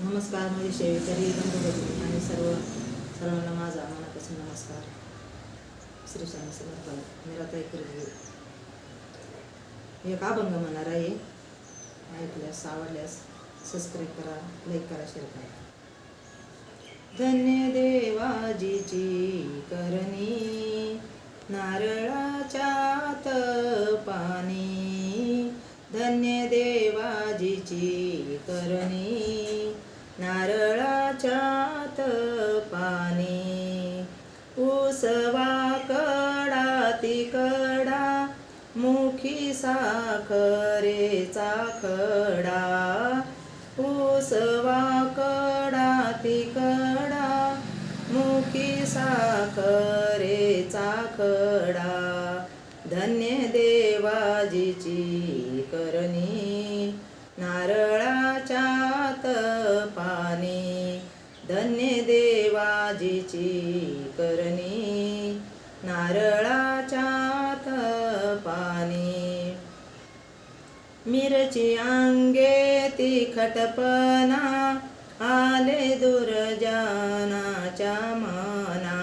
नमस्कार माझे सेवेकरी बंधू भगिनी आणि सर्वांना माझा मनापासून नमस्कार. श्री स्वामी समर्थ. निराताई करवी एक अभंग म्हणणार आहे. ऐकल्यास आवडल्यास सबस्क्राईब करा, लाईक करा, शेअर करा. धन्य देवाजीची करणी नारळाच्या पाणी. धन्य देवाजीची करणी नारळाच्या पाणी. उसवा कडा तिकडा मुखी साखरेचा खडा. उसवा कडा तिकडा मुखी साखरेचा खडा. धन्य देवाजीची करणी नारळाच्या पाणी. धन्य देवाजीची करणी नारळाच्या पाणी. मिरची अंगे तिखटपणा आले दुर्जनाच्या मना.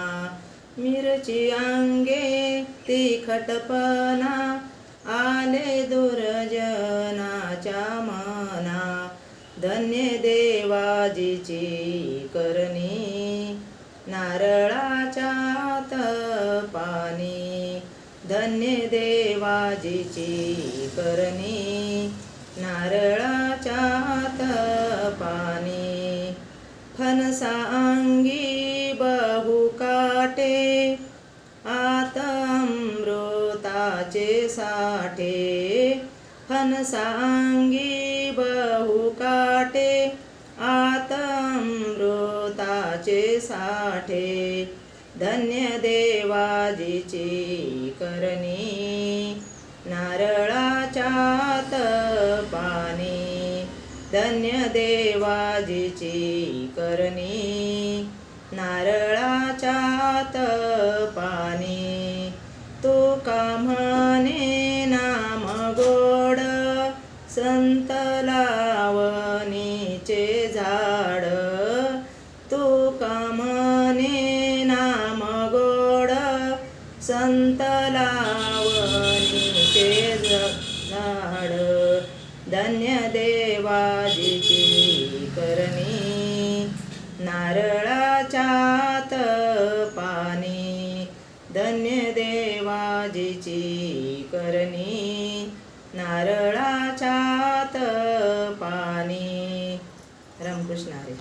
मिरची अंगे तिखटपणा आले दुर्जनाच्या मना. धन्य देवाजीची करणी नारळाच्या पाणी. धन्य देवाजीची करणी नारळाच्या पाणी. फणसा अंगी बहु काटे आत अमृताचे साठे. फणसा अंगी बहु काटे आत अमृताचे साठे. धन्य देवाजीची करणी नारळाच्या पाणी. धन्य देवाजीची करणी नारळाच्या पाणी. तुका म्हणे नाम गोड संत लावणीचे झाड. तुका म्हणे नाम गोड संत लावणीचे झाड. धन्य देवाजीची करणी नारळाच्या पाणी. धन्य देवाजीची करणी नारळाच्या पाणी. रामकृष्ण हरी.